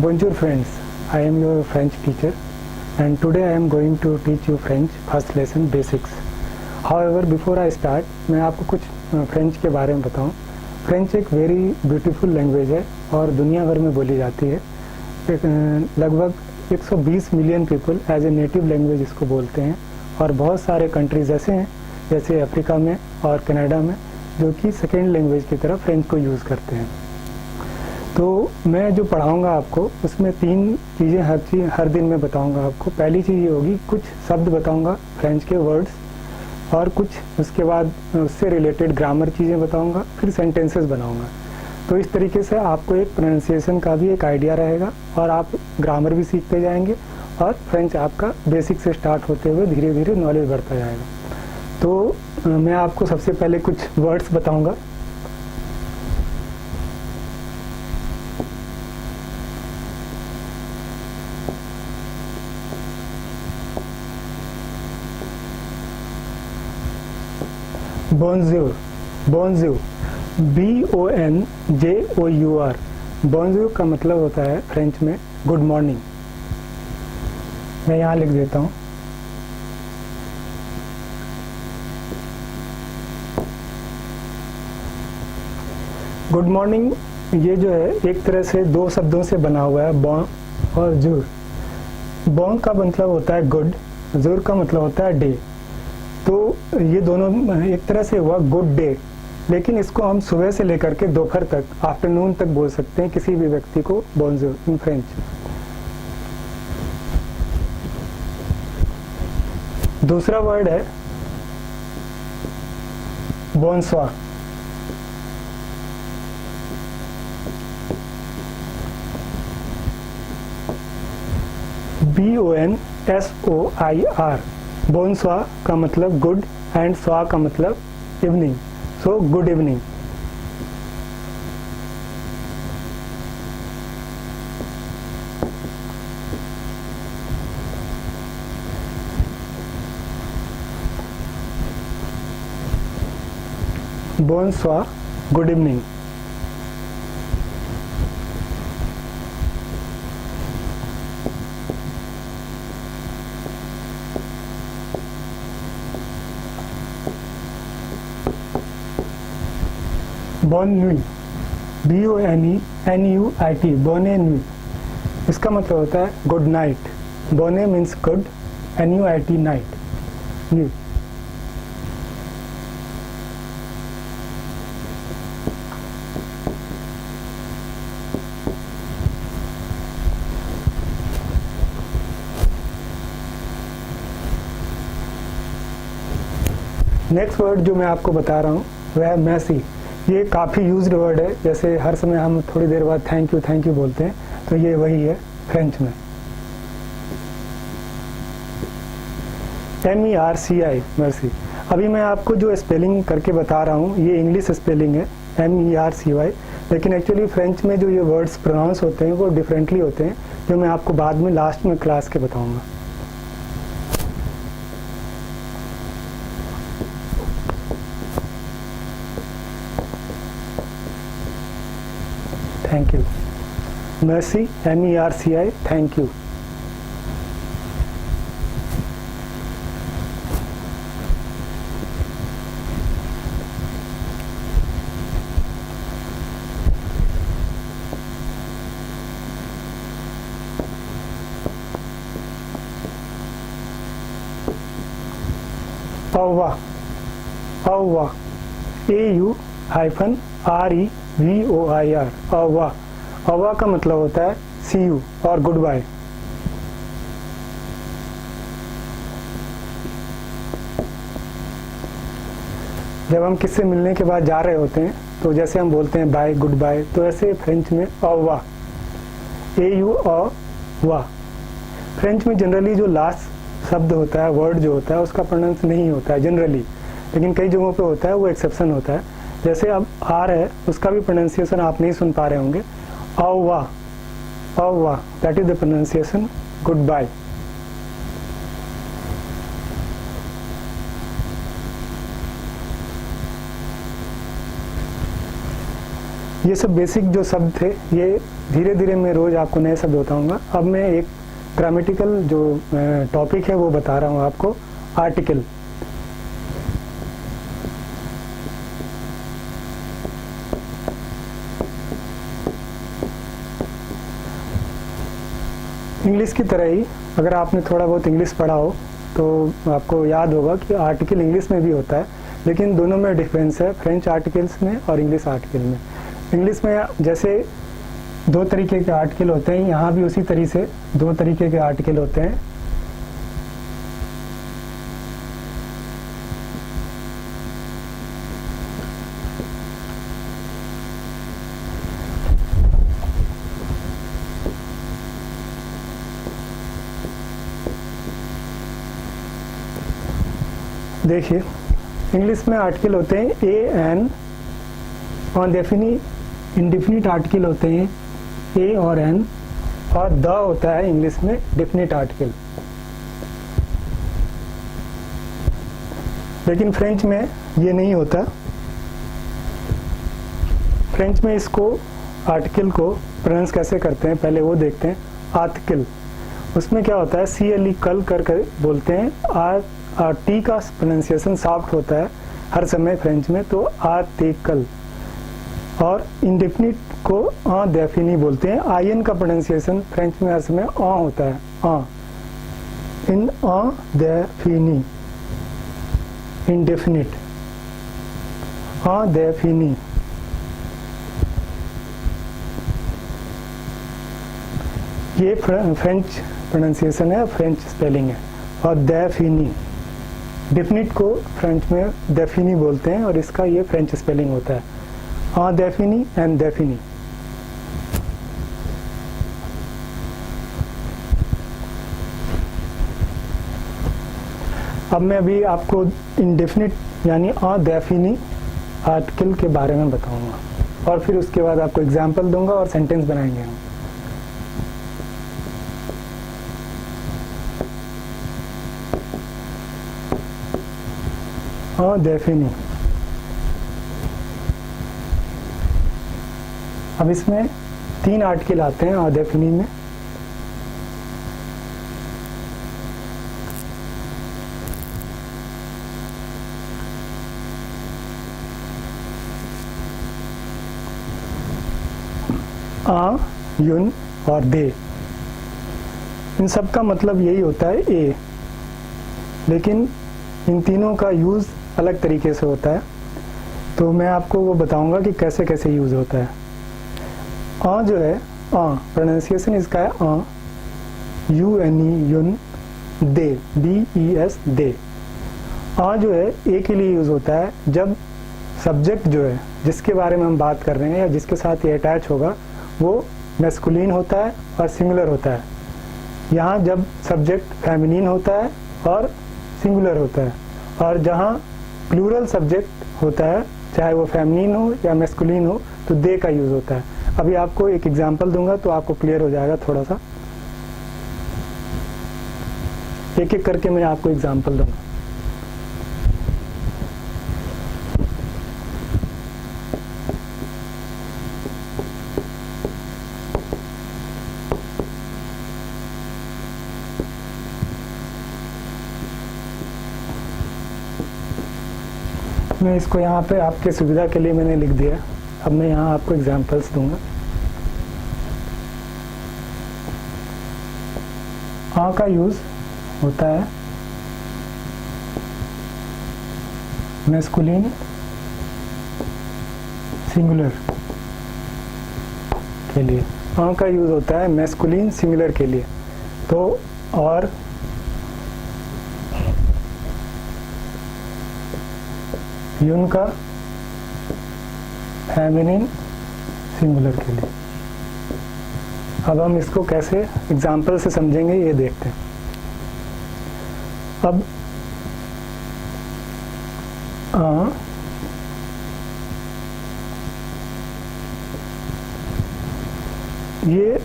Bonjour friends, I am your French teacher and today I am going to teach you French first lesson basics. However, before I start, मैं आपको कुछ French के बारे में बताऊं. French एक very beautiful language है और दुनिया भर में बोली जाती है. लगभग 120 million people as a native language इसको बोलते हैं और बहुत सारे कंट्रीज ऐसे हैं जैसे अफ्रीका में और कनाडा में जो कि सेकेंड लैंग्वेज की तरह फ्रेंच को यूज़ करते हैं. तो मैं जो पढ़ाऊंगा आपको उसमें 3 चीज़ें हर दिन में बताऊंगा आपको. पहली चीज़ ये होगी, कुछ शब्द बताऊंगा फ्रेंच के वर्ड्स और कुछ उसके बाद उससे रिलेटेड ग्रामर चीज़ें बताऊंगा, फिर सेंटेंसेस बनाऊंगा. तो इस तरीके से आपको एक प्रोनाउंसिएशन का भी एक आइडिया रहेगा और आप ग्रामर भी सीखते जाएंगे और फ्रेंच आपका बेसिक से स्टार्ट होते हुए धीरे धीरे नॉलेज बढ़ता जाएगा. तो मैं आपको सबसे पहले कुछ वर्ड्स बताऊंगा. बोनजूर, बोनजूर, BONJOUR. बोनजूर का मतलब होता है फ्रेंच में गुड मॉर्निंग. मैं यहाँ लिख देता हूँ. गुड मॉर्निंग ये जो है एक तरह से 2 शब्दों से बना हुआ है, बॉन और जूर. बॉन का मतलब होता है गुड, जूर का मतलब होता है डे. तो ये दोनों एक तरह से हुआ गुड डे, लेकिन इसको हम सुबह से लेकर के दोपहर तक, आफ्टरनून तक बोल सकते हैं किसी भी व्यक्ति को बोनजूर इन फ्रेंच. दूसरा वर्ड है बोनसॉर. BONSOIR. बोनस्वा का मतलब गुड एंड स्वा का मतलब इवनिंग. So good evening. बोनस्वा गुड इवनिंग. बोन नुई, BONENUIT, बोने नुई. इसका मतलब होता है गुड नाइट. बोने मीन्स गुड, NUIT नाइट, न्यू. नेक्स्ट वर्ड जो मैं आपको बता रहा हूँ वह है मैसी. ये काफ़ी यूज्ड वर्ड है. जैसे हर समय हम थोड़ी देर बाद थैंक यू बोलते हैं, तो ये वही है फ्रेंच में. MERCI, mercy. अभी मैं आपको जो स्पेलिंग करके बता रहा हूँ ये इंग्लिश स्पेलिंग है MERCY, लेकिन एक्चुअली फ्रेंच में जो ये वर्ड्स प्रोनाउंस होते हैं वो डिफरेंटली होते हैं, जो मैं आपको बाद में लास्ट में क्लास के बताऊँगा. Thank you. Mercy, MERCI, thank you. औवा, औवा, AUREVOIR. औवा. औवा का मतलब होता है सी यू और गुड बाय. जब हम किससे मिलने के बाद जा रहे होते हैं तो जैसे हम बोलते हैं बाय, गुड बाय, तो ऐसे फ्रेंच में औवा, AUOWA. फ्रेंच में जनरली जो लास्ट शब्द होता है, वर्ड जो होता है, उसका प्रोनाउंस नहीं होता है जनरली, लेकिन कई जगहों पे होता है, वो एक्सेप्शन होता है. जैसे अब आर है, उसका भी प्रोनाउंसिएशन आप नहीं सुन पा रहे होंगे. औवा, औवा, that is the pronunciation goodbye. ये सब बेसिक जो शब्द थे, ये धीरे धीरे मैं रोज़ आपको नए शब्द बताऊंगा। अब मैं एक ग्रामेटिकल जो टॉपिक है वो बता रहा हूँ आपको, आर्टिकल। इंग्लिश की तरह ही अगर आपने थोड़ा बहुत इंग्लिश पढ़ा हो तो आपको याद होगा कि आर्टिकल इंग्लिश में भी होता है, लेकिन दोनों में डिफरेंस है, फ्रेंच आर्टिकल्स में और इंग्लिश आर्टिकल में। इंग्लिश में जैसे दो तरीके के आर्टिकल होते हैं, यहाँ भी उसी तरीके से दो तरीके के आर्टिकल होते हैं। देखिए, इंग्लिश में आर्टिकल होते हैं ए एन, और इंडेफिनिट आर्टिकल होते हैं ए और एन, और द होता है इंग्लिश में डेफिनिट आर्टिकल। लेकिन फ्रेंच में ये नहीं होता। फ्रेंच में इसको आर्टिकल को प्रोनाउंस कैसे करते हैं पहले वो देखते हैं। आर्टिकल, उसमें क्या होता है, CLE कल कर बोलते हैं। टी का प्रोनाउंसिएशन सॉफ्ट होता है हर समय फ्रेंच में, तो आर्टिकल। और इंडेफिनिट को डेफिनी बोलते हैं। आईएन का प्रोनाउंसिएशन फ्रेंच में हर समय होता है, इन डेफिनी, इंडेफिनिट, डेफिनी। ये फ्रेंच प्रोनाउंसिएशन है, फ्रेंच स्पेलिंग है। और डेफिनी, डेफिनिट को फ्रेंच में डेफिनी बोलते हैं, और इसका ये फ्रेंच स्पेलिंग होता है, डेफिनी एंड डेफिनी। अब मैं अभी आपको इंडेफिनिट यानी डेफिनी आर्टिकल के बारे में बताऊंगा, और फिर उसके बाद आपको एग्जाम्पल दूंगा और सेंटेंस बनाएंगे हम। डेफिनी। अब इसमें 3 आर्टिकल आते हैं डेफिनी में। युन और दे, इन सब का मतलब यही होता है ए, लेकिन इन तीनों का यूज अलग तरीके से होता है। तो मैं आपको वो बताऊंगा कि कैसे कैसे यूज होता है। जो है प्रोनाउंसिएशन इसका है UNE, युन, दे, DES, दे। जो है ए के लिए यूज होता है जब सब्जेक्ट जो है जिसके बारे में हम बात कर रहे हैं या जिसके साथ ये अटैच होगा वो मैस्कुलिन होता है और सिंगुलर होता है। यहाँ जब सब्जेक्ट फेमिनिन होता है और सिंगुलर होता है, और जहाँ प्लूरल सब्जेक्ट होता है चाहे वो फेमिनिन हो या मैस्कुलिन हो तो दे का यूज होता है। अभी आपको एक एग्जांपल दूंगा तो आपको क्लियर हो जाएगा थोड़ा सा। एक एक करके मैं आपको एग्जांपल दूंगा। मैं इसको यहाँ पे आपके सुविधा के लिए मैंने लिख दिया। अब मैं यहाँ आपको एग्जांपल्स दूंगा। का यूज होता है मैस्कुलिन सिंगुलर के लिए। का यूज होता है मैस्कुलिन सिंगुलर के लिए। तो और युन का फेमिनिन सिंगुलर के लिए। अब हम इसको कैसे एग्जाम्पल से समझेंगे ये देखते हैं। अब ये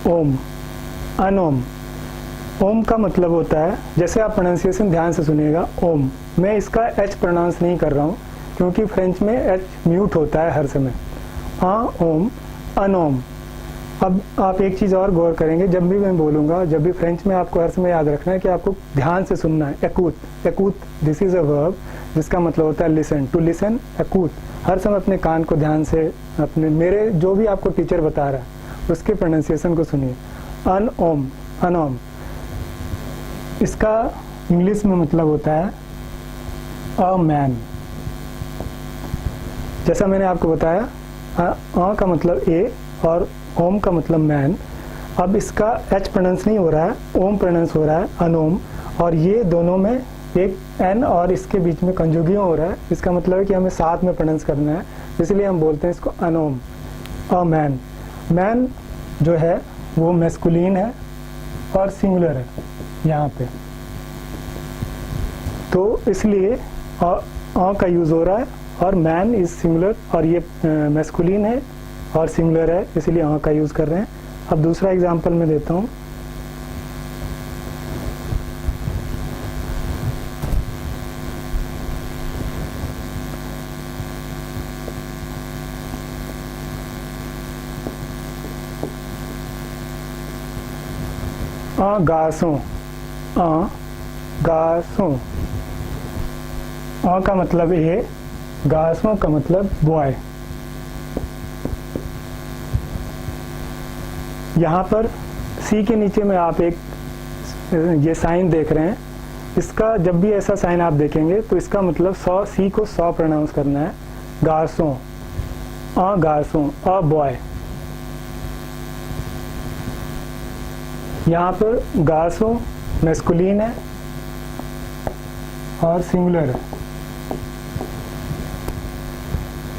ओम, अनोम। ओम का मतलब होता है, जैसे आप प्रोनाउंसिएशन ध्यान से सुनिएगा, ओम। मैं इसका एच प्रोनाउंस नहीं कर रहा हूँ क्योंकि फ्रेंच में एच म्यूट होता है हर समय। ओम, अनोम। अब आप एक चीज़ और गौर करेंगे, जब भी मैं बोलूँगा, जब भी फ्रेंच में आपको हर समय याद रखना है कि आपको ध्यान से सुनना है। एकूत, दिस इज़ अ वर्ब जिसका मतलब होता है लिसन, टू लिसन, एकूत। हर समय अपने कान को ध्यान से अपने, मेरे जो भी आपको टीचर बता रहा है उसके प्रोनाउंसिएशन को सुनिए। अनओम, अनोम, इसका इंग्लिश में मतलब होता है अ मैन। जैसा मैंने आपको बताया, अ का मतलब ए और ओम का मतलब मैन। अब इसका एच प्रोनाउंस नहीं हो रहा है, ओम प्रोनाउंस हो रहा है, अनोम। और ये दोनों में एक एन और इसके बीच में कंजुगियो हो रहा है। इसका मतलब है कि हमें साथ में प्रोनाउंस करना है, इसलिए हम बोलते हैं इसको अनोम, अ मैन। मैन जो है वो मैस्कुलिन है और सिंगुलर है यहाँ पे, तो इसलिए अ का यूज़ हो रहा है और मैन इज सिंगुलर, और ये मैस्कुलिन है और सिंगुलर है, इसलिए अ का यूज़ कर रहे हैं। अब दूसरा एग्जांपल मैं देता हूँ। गासों, गासों। का मतलब ए, गासों का मतलब बॉय। यहाँ पर सी के नीचे में आप एक ये साइन देख रहे हैं, इसका जब भी ऐसा साइन आप देखेंगे तो इसका मतलब सी को सौ प्रोनाउंस करना है। गासों, गासों, अ बॉय। यहाँ पर गासों मैस्कुलिन है और सिंगुलर है।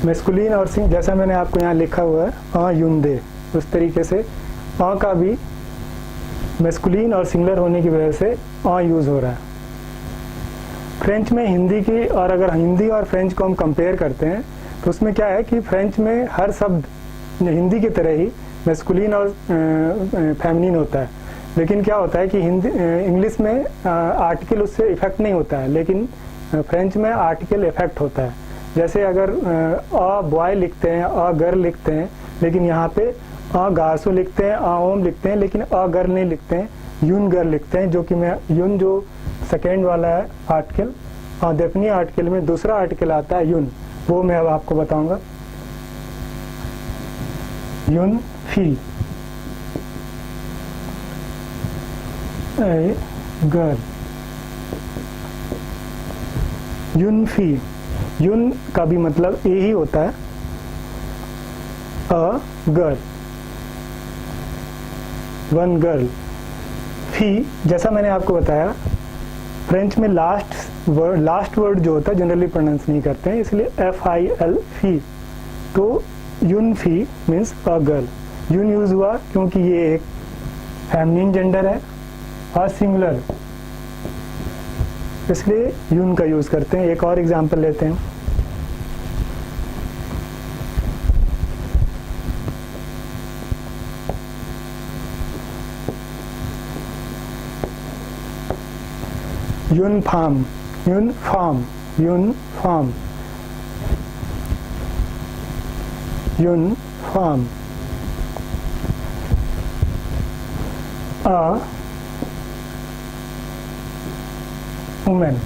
मैस्कुलिन और जैसा मैंने आपको यहाँ लिखा हुआ है युंदे, उस तरीके से का भी मैस्कुलिन और सिंगुलर होने की वजह से यूज़ हो रहा है। फ्रेंच में हिंदी की, और अगर हिंदी और फ्रेंच को हम कंपेयर करते हैं तो उसमें क्या है कि फ्रेंच में हर शब्द हिंदी की तरह ही मैस्कुलिन और फेमिनिन होता है, लेकिन क्या होता है कि हिंदी इंग्लिश में आर्टिकल उससे इफेक्ट नहीं होता है, लेकिन फ्रेंच में आर्टिकल इफेक्ट होता है। जैसे अगर अ बॉय लिखते हैं, अ गर्ल लिखते हैं, लेकिन यहाँ पे अ गासो लिखते हैं, अ ओम लिखते हैं, लेकिन अ गर्ल नहीं लिखते हैं, यून गर्ल लिखते हैं, जो कि मैं यून जो सेकेंड वाला है आर्टिकल, डेफिनी आर्टिकल में दूसरा आर्टिकल आता है यून, वो मैं अब आपको बताऊंगा। यून फी, ए गर्ल, यून फी। यून का भी मतलब ए ही होता है, अ गर्ल, वन गर्ल। फी, जैसा मैंने आपको बताया, फ्रेंच में लास्ट वर्ड जो होता है जनरली प्रोनाउंस नहीं करते हैं, इसलिए FIL फी। तो यून फी मीन्स अ गर्ल। यून यूज हुआ क्योंकि ये एक फेमिनिन जेंडर है और सिंगुलर, इसलिए यून का यूज करते हैं। एक और एग्जांपल लेते हैं। यूनफार्म, यूनफार्म, यूनफार्म, यूनफार्म। Woman,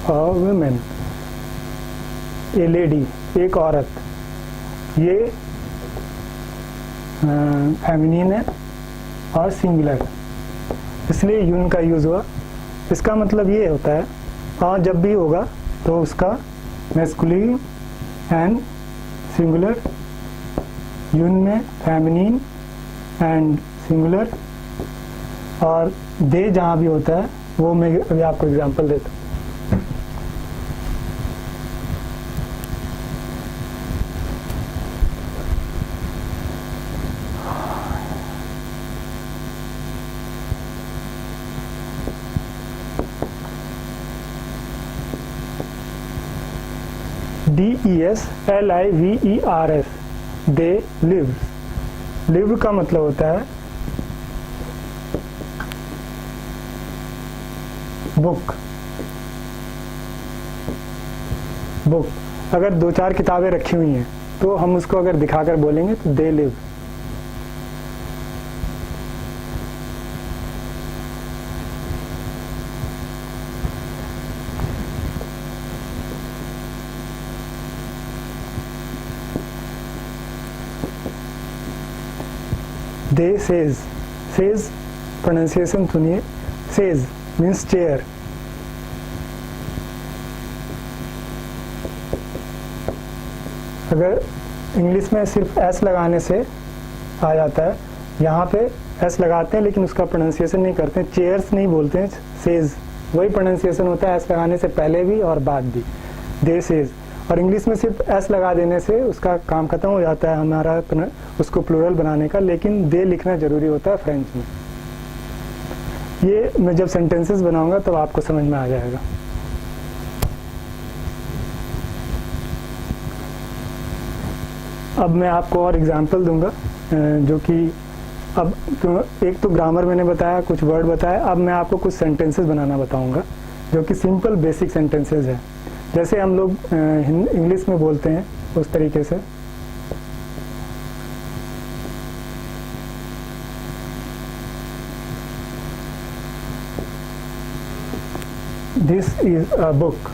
a woman, a lady, एक औरत। ये फेमिनिन है और सिंगुलर, इसलिए यून का यूज हुआ। इसका मतलब ये होता है जब भी होगा तो उसका मैस्कुलिन एंड सिंगुलर, यून में फेमिनिन एंड सिंगुलर, और दे जहाँ भी होता है वो मैं अभी आपको एग्जांपल देता हूँ। DESLIVERS, they live. लिव का मतलब होता है बुक, बुक। अगर 2-4 किताबें रखी हुई हैं तो हम उसको अगर दिखाकर बोलेंगे तो they live. They says, says pronunciation सुनिए, सेज मीन्स चेयर। अगर इंग्लिश में सिर्फ एस लगाने से आ जाता है, यहाँ पे एस लगाते हैं लेकिन उसका प्रोनाउंसिएशन नहीं करते हैं, चेयर्स नहीं बोलते हैं, सेज वही प्रोनाउंसिएशन होता है एस लगाने से पहले भी और बाद भी, दे सेज। और इंग्लिश में सिर्फ एस लगा देने से उसका काम खत्म हो जाता है हमारा उसको प्लूरल बनाने का, लेकिन दे लिखना जरूरी होता है फ्रेंच में। ये मैं जब सेंटेंसेस बनाऊंगा तब आपको समझ में आ जाएगा। अब मैं आपको और एग्जांपल दूंगा जो कि अब एक तो ग्रामर मैंने बताया, कुछ वर्ड बताया, अब मैं आपको कुछ सेंटेंसेस बनाना बताऊंगा जो कि सिंपल बेसिक सेंटेंसेस है, जैसे हम लोग इंग्लिश में बोलते हैं उस तरीके से। This is a book,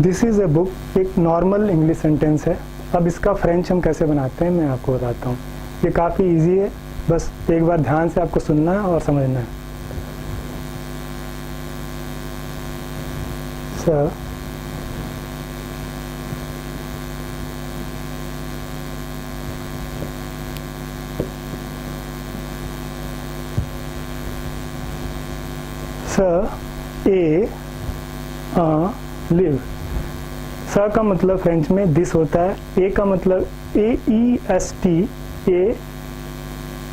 this is a book एक नॉर्मल इंग्लिश सेंटेंस है। अब इसका फ्रेंच हम कैसे बनाते हैं मैं आपको बताता हूँ। ये काफ़ी इजी है, बस एक बार ध्यान से आपको सुनना है और समझना है। सर ए लिव। स का मतलब फ्रेंच में दिस होता है, ए का मतलब AEST, ए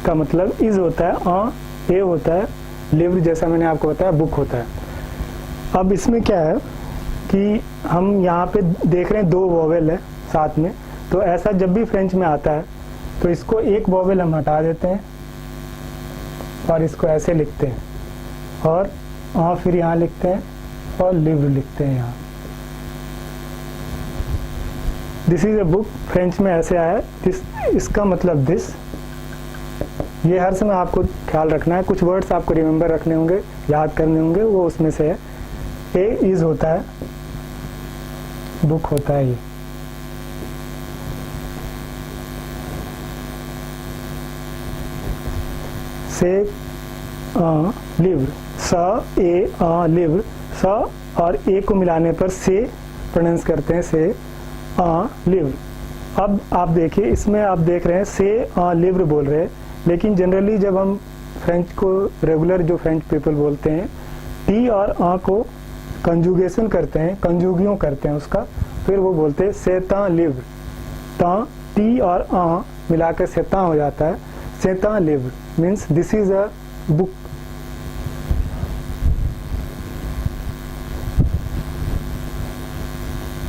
का मतलब इज होता है, ए होता है, लिव जैसा मैंने आपको बताया बुक होता है। अब इसमें क्या है कि हम यहाँ पे देख रहे हैं 2 वोवेल है साथ में, तो ऐसा जब भी फ्रेंच में आता है तो इसको एक वोवेल हम हटा देते हैं और इसको ऐसे लिखते हैं और फिर यहाँ लिखते हैं और लिव लिखते हैं यहाँ। This is a book French में ऐसे आया है, दिस इसका मतलब दिस। ये हर समय आपको ख्याल रखना है, कुछ वर्ड्स आपको रिमेंबर रखने होंगे, याद करने होंगे, वो उसमें से है। ए इज होता है, बुक होता है ये। से लिव, स ए लिव, स और ए को मिलाने पर से प्रोनाउंस करते हैं, से लिव। अब आप देखिए इसमें आप देख रहे हैं से लिव बोल रहे हैं, लेकिन जनरली जब हम फ्रेंच को रेगुलर जो फ्रेंच पीपल बोलते हैं टी और को कंजुगेशन करते हैं, कंजुगियों करते हैं उसका, फिर वो बोलते हैं सेता लिव। ता टी और मिलाकर सेता हो जाता है, सेता live means this is a book.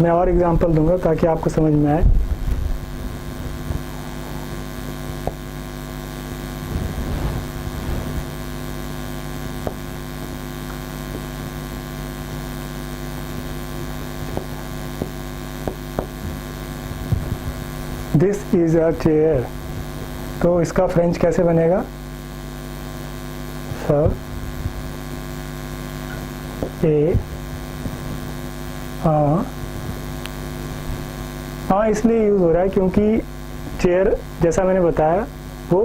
मैं और एग्जांपल दूंगा ताकि आपको समझ में आए। दिस इज अ चेयर, तो इसका फ्रेंच कैसे बनेगा? सर ए इसलिए यूज हो रहा है क्योंकि चेयर जैसा मैंने बताया वो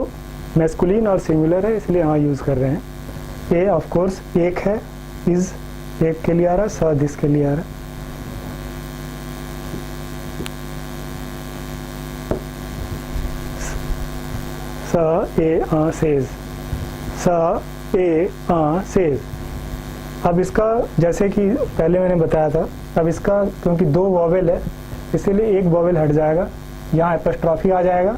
मैस्कुलिन और सिंगुलर है, इसलिए यूज कर रहे हैं। ए ऑफ कोर्स एक है, इज एक के लिए आ रहा, स दिस के लिए आ रहा। स ए सेज, स ए सेज। अब इसका जैसे कि पहले मैंने बताया था, अब इसका क्योंकि 2 वॉवेल है इसीलिए एक वॉवेल हट जाएगा, यहाँ एपस्ट्रॉफी आ जाएगा,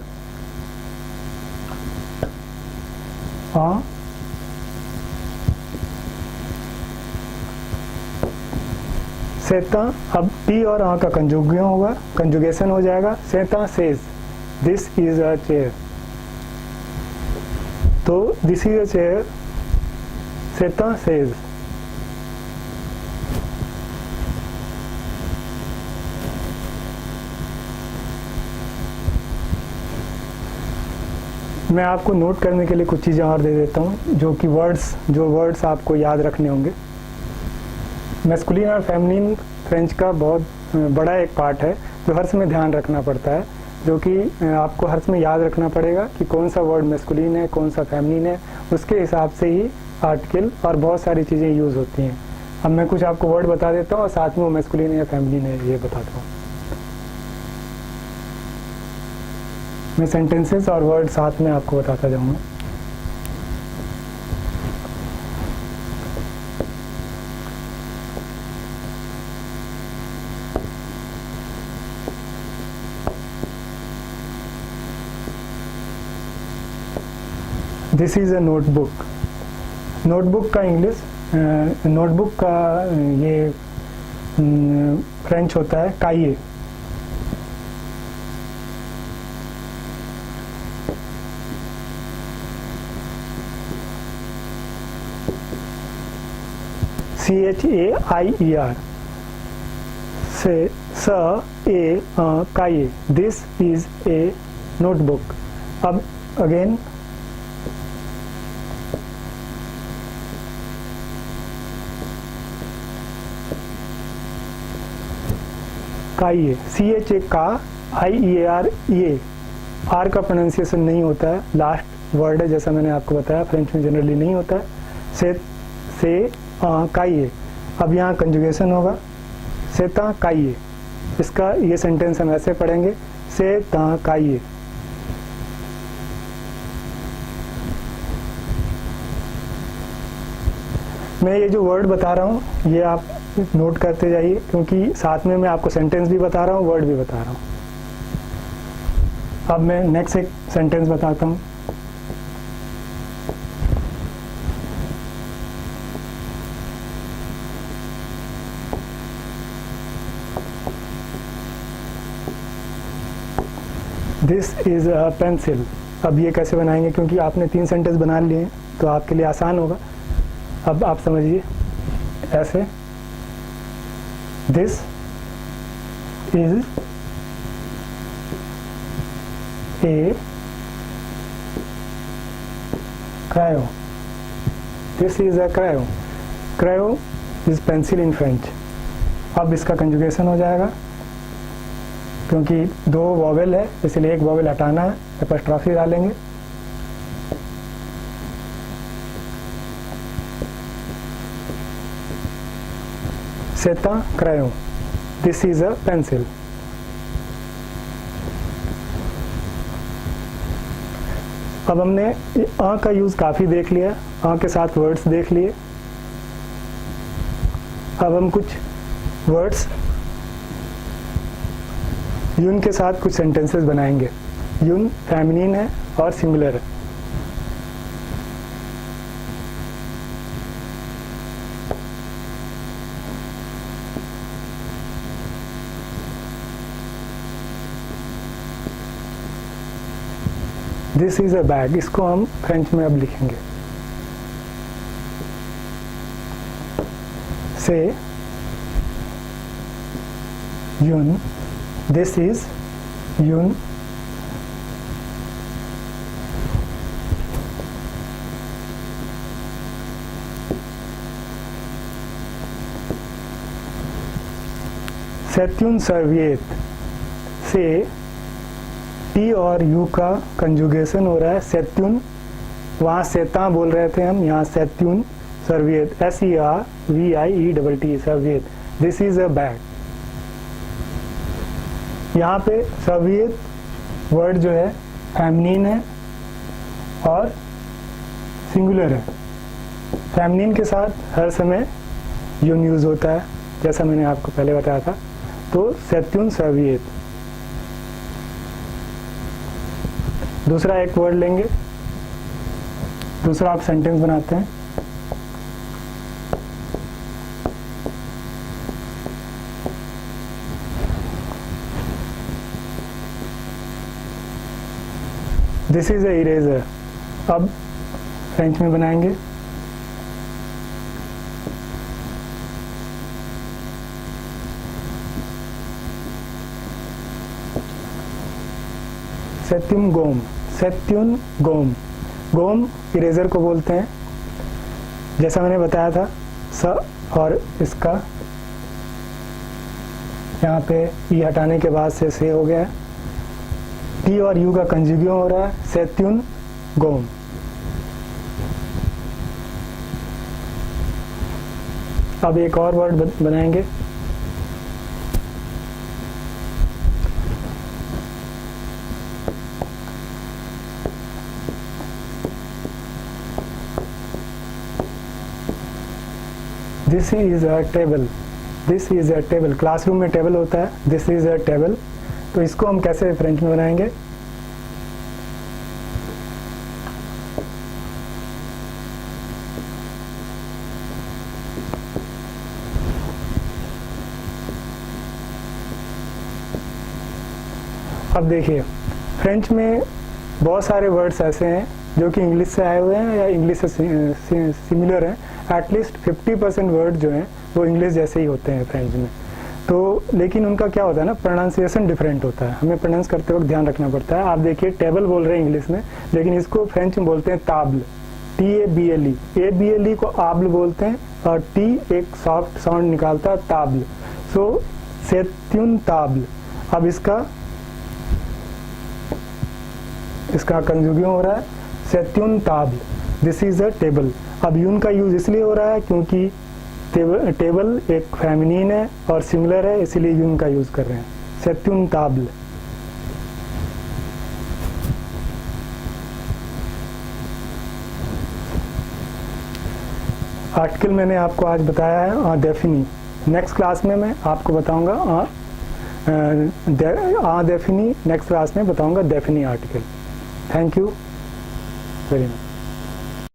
सेता। अब टी और का कंजुगियन होगा, कंजुगेशन हो जाएगा, सेता says this is a chair. तो दिस इज अ चेयर, सेता सेज। मैं आपको नोट करने के लिए कुछ चीज़ें और दे देता हूँ, जो वर्ड्स आपको याद रखने होंगे। मैस्कुलिन और फेमिनिन फ्रेंच का बहुत बड़ा एक पार्ट है जो हर समय ध्यान रखना पड़ता है, जो कि आपको हर समय याद रखना पड़ेगा कि कौन सा वर्ड मैस्कुलिन है, कौन सा फेमिनिन है, उसके हिसाब से ही आर्टिकल और बहुत सारी चीज़ें यूज़ होती हैं। अब मैं कुछ आपको वर्ड बता देता हूँ और साथ में वो मैस्कुलिन है या फेमिनिन है ये बताता हूँ। मैं सेंटेंसेस और वर्ड साथ में आपको बताता जाऊँगा। This is a notebook. Notebook का इंग्लिश, नोटबुक का ये फ्रेंच होता है काइये। CHAIER से काइये। This is a notebook. अब अगेन काइये, CHA का, IEAR ये आर का प्रोनाउंसिएशन नहीं होता है, लास्ट वर्ड है जैसा मैंने आपको बताया, फ्रेंच में जनरली नहीं होता है। से काइये। अब यहाँ कंजुगेशन होगा से ता काइये। इसका ये सेंटेंस हम ऐसे पढ़ेंगे, से ता काइये। मैं ये जो वर्ड बता रहा हूँ ये आप नोट करते जाइए, क्योंकि साथ में मैं आपको सेंटेंस भी बता रहा हूँ, वर्ड भी बता रहा हूँ। अब मैं नेक्स्ट एक सेंटेंस बताता हूँ। This is a pencil. अब ये कैसे बनाएंगे, क्योंकि आपने 3 सेंटेंस बना लिए हैं तो आपके लिए आसान होगा। अब आप समझिए ऐसे, this is A cryo. This is a cryo. Cryo is pencil in French. अब इसका कंजुगेशन हो जाएगा, क्योंकि 2 वॉवेल है इसलिए एक वॉवेल हटाना है, एपॉस्ट्रॉफी डालेंगे। सेता cryo. This is a pencil. अब हमने आ का यूज काफी देख लिया, आ के साथ वर्ड्स देख लिए। अब हम कुछ वर्ड्स यून के साथ कुछ सेंटेंसेस बनाएंगे। यून फेमिनिन है और सिंगुलर है। This is a bag. इसको हम फ्रेंच में अब लिखेंगे। से यून। दिस इज यून। सेत्यून सर्वियत। से टी और यू का कंजुगेशन हो रहा है सेत्यून। वहाँ सेता बोल रहे थे हम, यहाँ सेत्यून सर्वियत। SERVIET सर्वियत। This is a bag. यहाँ पे सर्वियत वर्ड जो है फेमिनिन है और सिंगुलर है। फेमिनिन के साथ हर समय यून यूज होता है, जैसा मैंने आपको पहले बताया था। तो सेत्यून सर्वियत। दूसरा एक वर्ड लेंगे, दूसरा आप सेंटेंस बनाते हैं। This is a eraser. अब फ्रेंच में बनाएंगे। सेत्यूम गोम। सेत्युन गोम। गोम इरेजर को बोलते हैं, जैसा मैंने बताया था, स और इसका यहाँ पे ई हटाने के बाद से हो गया है। टी और यू का कंजुगियम हो रहा है, सेत्युन गोम। अब एक और वर्ड बनाएंगे, this is a table. This is a table, classroom में टेबल होता है, दिस इज अ टेबल। तो इसको हम कैसे फ्रेंच में बनाएंगे? अब देखिए, फ्रेंच में बहुत सारे वर्ड्स ऐसे हैं जो कि इंग्लिश से आए हुए हैं या इंग्लिश से सिमिलर हैं। एटलीस्ट 50% वर्ड जो हैं वो इंग्लिश जैसे ही होते हैं फ्रेंच में। तो लेकिन उनका क्या होता है ना, प्रोनाउंसिएशन डिफरेंट होता है, हमें प्रोनाउंस करते वक्त ध्यान रखना पड़ता है। आप देखिए, टेबल बोल रहे हैं इंग्लिश में, लेकिन इसको फ्रेंच में बोलते हैं ताब्ल, TABLE। ABLE को आब्ल बोलते हैं और टी एक सॉफ्ट साउंड निकालता है, ताब्ल। सो सेत्युन ताब्ल। अब इसका कंजुगियम हो रहा है, सेत्युन ताब्ल। This is a table. अब यून का यूज इसलिए हो रहा है क्योंकि टेबल एक फेमिनिन है और सिमिलर है, इसीलिए यून का यूज कर रहे हैं, सेत्युन ताब्ल। आर्टिकल मैंने आपको आज बताया है डेफिनी। नेक्स्ट क्लास में मैं आपको बताऊंगा डेफिनी, नेक्स्ट क्लास में बताऊंगा definite article. Thank you very much.